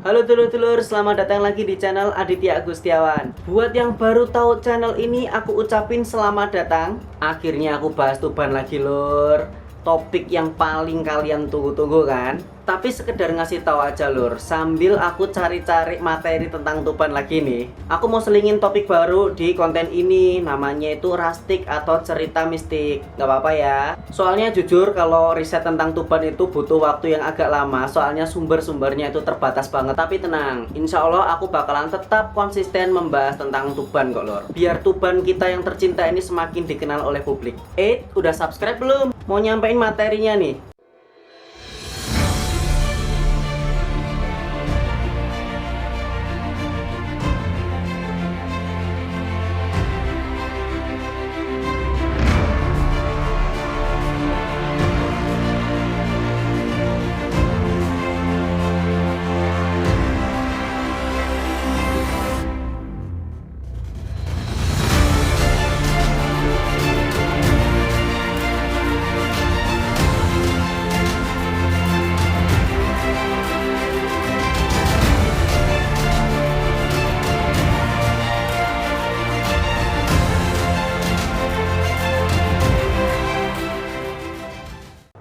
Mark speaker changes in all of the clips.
Speaker 1: Halo dulur-dulur, selamat datang lagi di channel Aditya Agustiawan. Buat yang baru tahu channel ini, aku ucapin selamat datang. Akhirnya aku bahas Tuban lagi lur. Topik yang paling kalian tunggu-tunggu kan? Tapi sekedar ngasih tahu aja lur, sambil aku cari-cari materi tentang Tuban lagi nih, aku mau selingin topik baru di konten ini, namanya itu Rastik atau cerita mistik. Gak apa-apa ya. Soalnya jujur kalau riset tentang Tuban itu butuh waktu yang agak lama, soalnya sumber-sumbernya itu terbatas banget. Tapi tenang, insya Allah aku bakalan tetap konsisten membahas tentang Tuban kok lur. Biar Tuban kita yang tercinta ini semakin dikenal oleh publik. Udah subscribe belum? Mau nyampein materinya nih.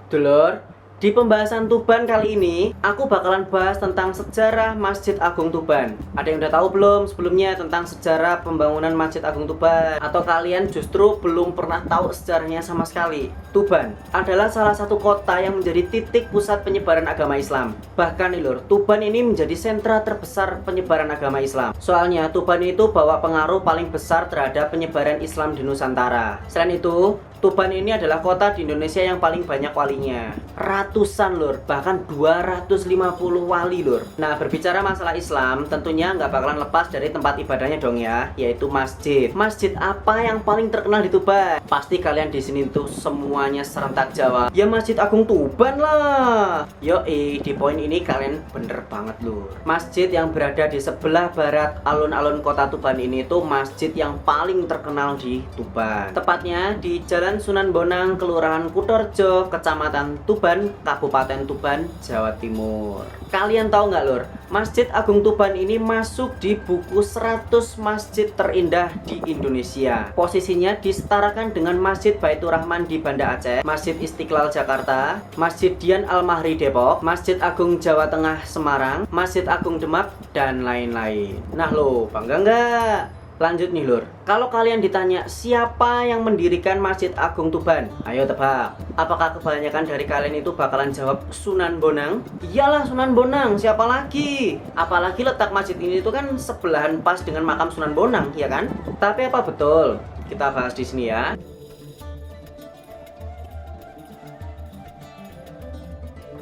Speaker 1: Dulur, di pembahasan Tuban kali ini, aku bakalan bahas tentang sejarah Masjid Agung Tuban. Ada yang udah tahu belum sebelumnya tentang sejarah pembangunan Masjid Agung Tuban? Atau kalian justru belum pernah tahu sejarahnya sama sekali? Tuban adalah salah satu kota yang menjadi titik pusat penyebaran agama Islam. Bahkan nih lur, Tuban ini menjadi sentra terbesar penyebaran agama Islam. Soalnya Tuban itu bawa pengaruh paling besar terhadap penyebaran Islam di Nusantara. Selain itu, Tuban ini adalah kota di Indonesia yang paling banyak walinya. Ratusan lur, bahkan 250 wali lur. Nah, berbicara masalah Islam, tentunya nggak bakalan lepas dari tempat ibadahnya dong ya, yaitu masjid. Masjid apa yang paling terkenal di Tuban? Pasti kalian di sini tuh semuanya serentak jawab, ya Masjid Agung Tuban lah. Yoi, di poin ini kalian bener banget lur. Masjid yang berada di sebelah barat alun-alun kota Tuban ini tuh masjid yang paling terkenal di Tuban. Tepatnya di Jalan Sunan Bonang, Kelurahan Kutorjo, Kecamatan Tuban, Kabupaten Tuban, Jawa Timur. Kalian tahu nggak lur, Masjid Agung Tuban ini masuk di buku 100 masjid terindah di Indonesia. Posisinya disetarakan dengan Masjid Baitur Rahman di Banda Aceh, Masjid Istiqlal Jakarta, Masjid Dian Al-Mahri Depok, Masjid Agung Jawa Tengah Semarang, Masjid Agung Demak, dan lain-lain. Nah lo, bangga nggak? Lanjut nih lur, kalau kalian ditanya siapa yang mendirikan Masjid Agung Tuban, ayo tebak. Apakah kebanyakan dari kalian itu bakalan jawab Sunan Bonang? Iyalah Sunan Bonang, siapa lagi? Apalagi letak masjid ini itu kan sebelahan pas dengan makam Sunan Bonang, ya kan? Tapi apa betul? Kita bahas di sini ya.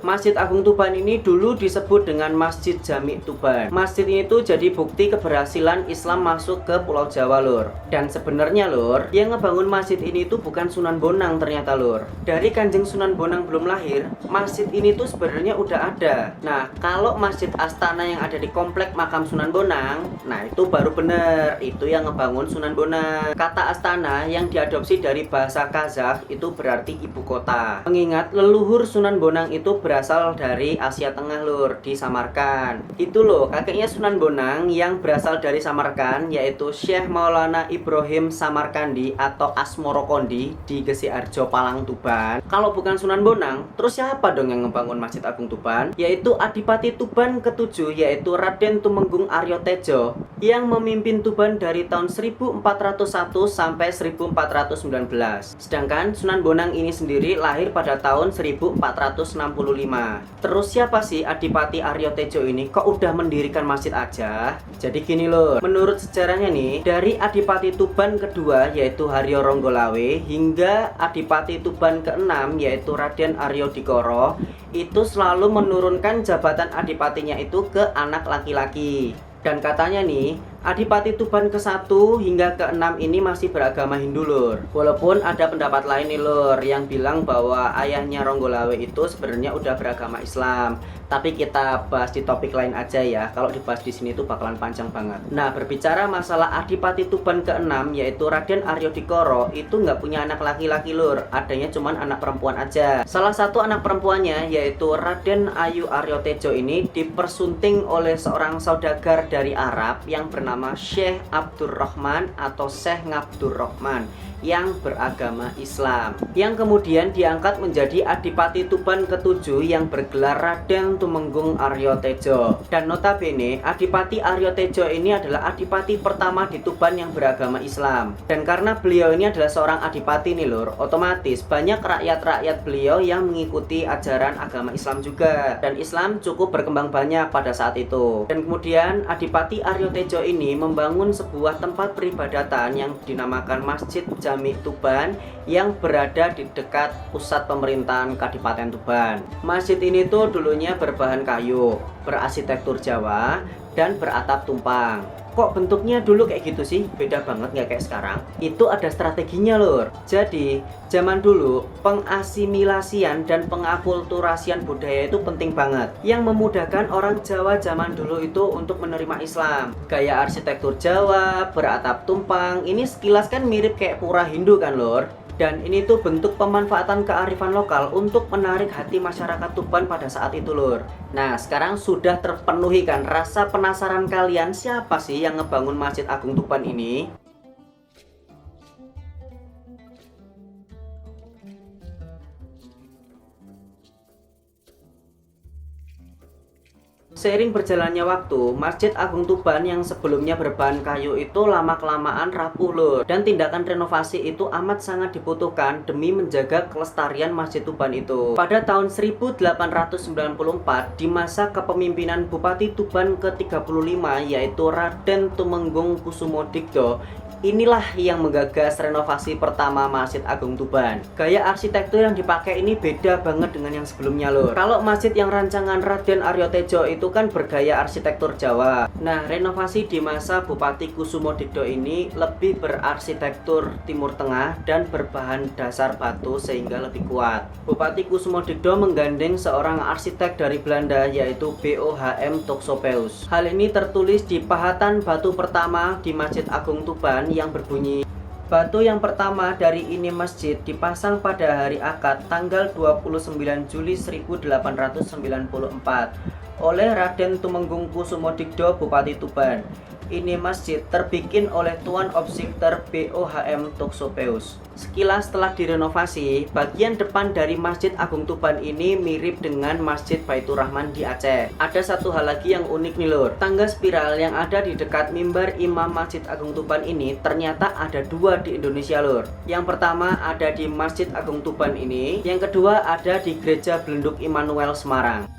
Speaker 1: Masjid Agung Tuban ini dulu disebut dengan Masjid Jami Tuban. Masjid ini tuh jadi bukti keberhasilan Islam masuk ke Pulau Jawa lur. Dan sebenarnya lur, yang ngebangun masjid ini tuh bukan Sunan Bonang ternyata lur. Dari Kanjeng Sunan Bonang belum lahir, masjid ini tuh sebenarnya udah ada. Nah, kalau Masjid Astana yang ada di komplek makam Sunan Bonang, nah itu baru bener, itu yang ngebangun Sunan Bonang. Kata Astana yang diadopsi dari bahasa Kazakh itu berarti ibu kota. Mengingat leluhur Sunan Bonang itu berasal dari Asia Tengah lur, di Samarkand. Itu loh kakeknya Sunan Bonang yang berasal dari Samarkand, yaitu Syekh Maulana Ibrahim Samarkandi atau Asmorokondi di Gesiarjo Palang Tuban. Kalau bukan Sunan Bonang, terus siapa dong yang ngebangun Masjid Agung Tuban? Yaitu Adipati Tuban ke-7, yaitu Raden Tumenggung Aryo Tejo, yang memimpin Tuban dari tahun 1401 sampai 1419. Sedangkan Sunan Bonang ini sendiri lahir pada tahun 1465. Terus siapa sih Adipati Aryo Tejo ini kok udah mendirikan masjid aja? Jadi gini loh, menurut sejarahnya nih, dari Adipati Tuban kedua yaitu Haryo Ronggolawe hingga Adipati Tuban ke-6 yaitu Raden Aryo Dikoro, itu selalu menurunkan jabatan adipatinya itu ke anak laki-laki. Dan katanya nih, Adipati Tuban ke-1 hingga ke-6 ini masih beragama Hindu lur. Walaupun ada pendapat lain nih lur yang bilang bahwa ayahnya Ronggolawe itu sebenarnya udah beragama Islam. Tapi kita bahas di topik lain aja ya. Kalau dibahas di sini tuh bakalan panjang banget. Nah, berbicara masalah Adipati Tuban ke-6 yaitu Raden Aryo Dikoro itu nggak punya anak laki-laki lur. Adanya cuman anak perempuan aja. Salah satu anak perempuannya yaitu Raden Ayu Aryo Tejo ini dipersunting oleh seorang saudagar dari Arab yang bernama Syekh Abdurrahman atau Syekh Ngabdurrahman yang beragama Islam, yang kemudian diangkat menjadi Adipati Tuban ke-7 yang bergelar Raden Tumenggung Aryo Tejo. Dan notabene Adipati Aryo Tejo ini adalah adipati pertama di Tuban yang beragama Islam. Dan karena beliau ini adalah seorang adipati nih lur, otomatis banyak rakyat-rakyat beliau yang mengikuti ajaran agama Islam juga. Dan Islam cukup berkembang banyak pada saat itu. Dan kemudian Adipati Aryo Tejo ini membangun sebuah tempat peribadatan yang dinamakan Masjid Jami Tuban yang berada di dekat pusat pemerintahan Kadipaten Tuban. Masjid ini tuh dulunya berbahan kayu, berarsitektur Jawa, dan beratap tumpang. Kok bentuknya dulu kayak gitu sih? Beda banget nggak kayak sekarang? Itu ada strateginya lur. Jadi zaman dulu pengasimilasian dan pengakulturasian budaya itu penting banget, yang memudahkan orang Jawa zaman dulu itu untuk menerima Islam. Gaya arsitektur Jawa, beratap tumpang, ini sekilas kan mirip kayak pura Hindu kan lur. Dan ini tuh bentuk pemanfaatan kearifan lokal untuk menarik hati masyarakat Tuban pada saat itu lur. Nah sekarang sudah terpenuhi kan rasa penasaran kalian siapa sih yang ngebangun Masjid Agung Tuban ini? Seiring berjalannya waktu, Masjid Agung Tuban yang sebelumnya berbahan kayu itu lama-kelamaan rapuh lur. Dan tindakan renovasi itu amat sangat dibutuhkan demi menjaga kelestarian Masjid Tuban itu. Pada tahun 1894, di masa kepemimpinan Bupati Tuban ke-35 yaitu Raden Tumenggung Kusumodikdo, inilah yang menggagas renovasi pertama Masjid Agung Tuban. Gaya arsitektur yang dipakai ini beda banget dengan yang sebelumnya lur. Kalau masjid yang rancangan Raden Aryo Tejo itu kan bergaya arsitektur Jawa. Nah, renovasi di masa Bupati Kusumodikdo ini lebih berarsitektur Timur Tengah dan berbahan dasar batu sehingga lebih kuat. Bupati Kusumodikdo menggandeng seorang arsitek dari Belanda yaitu BOHM Toxopeus. Hal ini tertulis di pahatan batu pertama di Masjid Agung Tuban yang berbunyi, batu yang pertama dari ini masjid dipasang pada hari akad tanggal 29 Juli 1894 oleh Raden Tumenggung Kusumodikdo Bupati Tuban. Ini masjid terbikin oleh Tuan Obsikter BOHM Toxopeus. Sekilas setelah direnovasi, bagian depan dari Masjid Agung Tuban ini mirip dengan Masjid Baitur Rahman di Aceh. Ada satu hal lagi yang unik nih lur. Tangga spiral yang ada di dekat mimbar Imam Masjid Agung Tuban ini ternyata ada dua di Indonesia lur. Yang pertama ada di Masjid Agung Tuban ini, yang kedua ada di Gereja Belenduk Immanuel Semarang.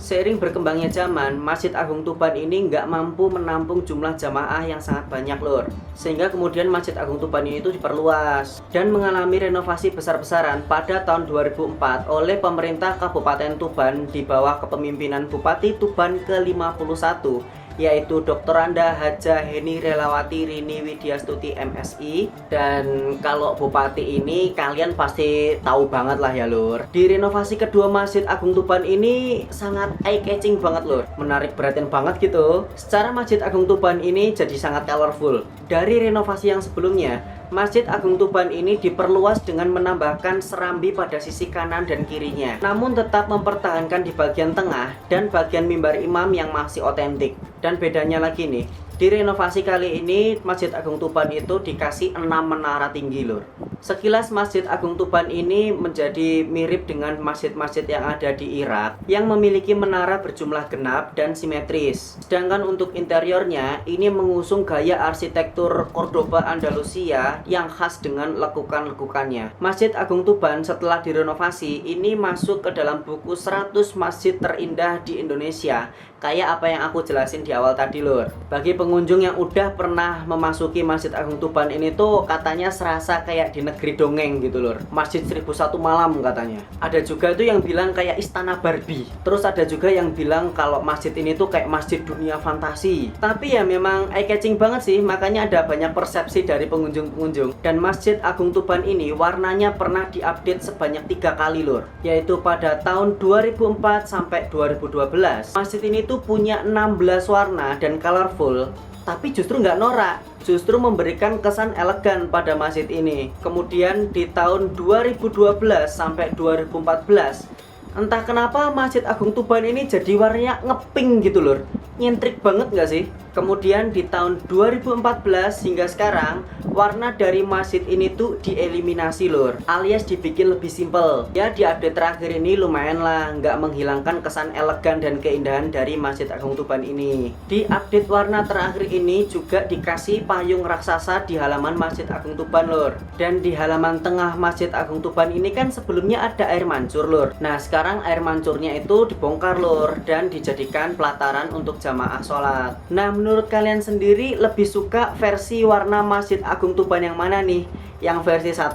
Speaker 1: Seiring berkembangnya zaman, Masjid Agung Tuban ini nggak mampu menampung jumlah jamaah yang sangat banyak lur. Sehingga kemudian Masjid Agung Tuban ini itu diperluas dan mengalami renovasi besar-besaran pada tahun 2004 oleh pemerintah Kabupaten Tuban di bawah kepemimpinan Bupati Tuban ke-51 yaitu Dr. Anda Haja Heni Relawati Rini Widyastuti MSI. Dan kalau bupati ini kalian pasti tahu banget lah ya lur. Di renovasi kedua Masjid Agung Tuban ini sangat eye catching banget lur, menarik perhatian banget gitu. Secara Masjid Agung Tuban ini jadi sangat colorful. Dari renovasi yang sebelumnya, Masjid Agung Tuban ini diperluas dengan menambahkan serambi pada sisi kanan dan kirinya, namun tetap mempertahankan di bagian tengah dan bagian mimbar imam yang masih otentik. Dan bedanya lagi nih, di renovasi kali ini Masjid Agung Tuban itu dikasih 6 menara tinggi lur. Sekilas Masjid Agung Tuban ini menjadi mirip dengan masjid-masjid yang ada di Irak yang memiliki menara berjumlah genap dan simetris. Sedangkan untuk interiornya ini mengusung gaya arsitektur Cordoba Andalusia yang khas dengan lekukan-lekukannya. Masjid Agung Tuban setelah direnovasi ini masuk ke dalam buku 100 masjid terindah di Indonesia kayak apa yang aku jelasin di awal tadi lur. Bagi pengunjung yang udah pernah memasuki Masjid Agung Tuban ini tuh katanya serasa kayak di negeri dongeng gitu lur. Masjid 1001 malam katanya. Ada juga tuh yang bilang kayak istana Barbie. Terus ada juga yang bilang kalau masjid ini tuh kayak masjid dunia fantasi. Tapi ya memang eye catching banget sih, makanya ada banyak persepsi dari pengunjung-pengunjung. Dan Masjid Agung Tuban ini warnanya pernah diupdate sebanyak 3 kali lur, yaitu pada tahun 2004 sampai 2012. Masjid ini tuh punya 16 warna dan colorful, tapi justru nggak norak, justru memberikan kesan elegan pada masjid ini. Kemudian di tahun 2012 sampai 2014, entah kenapa Masjid Agung Tuban ini jadi warnanya ngepink gitu lur, nyentrik banget nggak sih? Kemudian di tahun 2014 hingga sekarang, warna dari masjid ini tuh dieliminasi lur, alias dibikin lebih simple. Ya di update terakhir ini lumayan lah, nggak menghilangkan kesan elegan dan keindahan dari Masjid Agung Tuban ini. Di update warna terakhir ini juga dikasih payung raksasa di halaman Masjid Agung Tuban lur. Dan di halaman tengah Masjid Agung Tuban ini kan sebelumnya ada air mancur lur. Nah sekarang air mancurnya itu dibongkar lur dan dijadikan pelataran untuk jamaah sholat. Nah menurut kalian sendiri lebih suka versi warna Masjid Agung Tuban yang mana nih? Yang versi 1,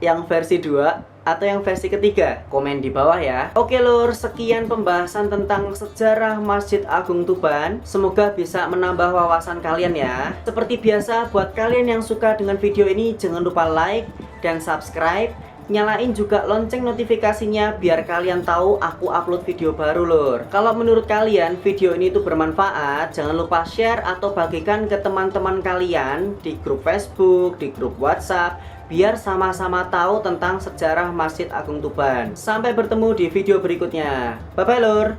Speaker 1: yang versi 2, atau yang versi ketiga? Komen di bawah ya. Oke lur, sekian pembahasan tentang sejarah Masjid Agung Tuban. Semoga bisa menambah wawasan kalian ya. Seperti biasa, buat kalian yang suka dengan video ini, jangan lupa like dan subscribe. Nyalain juga lonceng notifikasinya biar kalian tahu aku upload video baru lur. Kalau menurut kalian video ini tuh bermanfaat, jangan lupa share atau bagikan ke teman-teman kalian di grup Facebook, di grup WhatsApp, biar sama-sama tahu tentang sejarah Masjid Agung Tuban. Sampai bertemu di video berikutnya. Bye bye lur.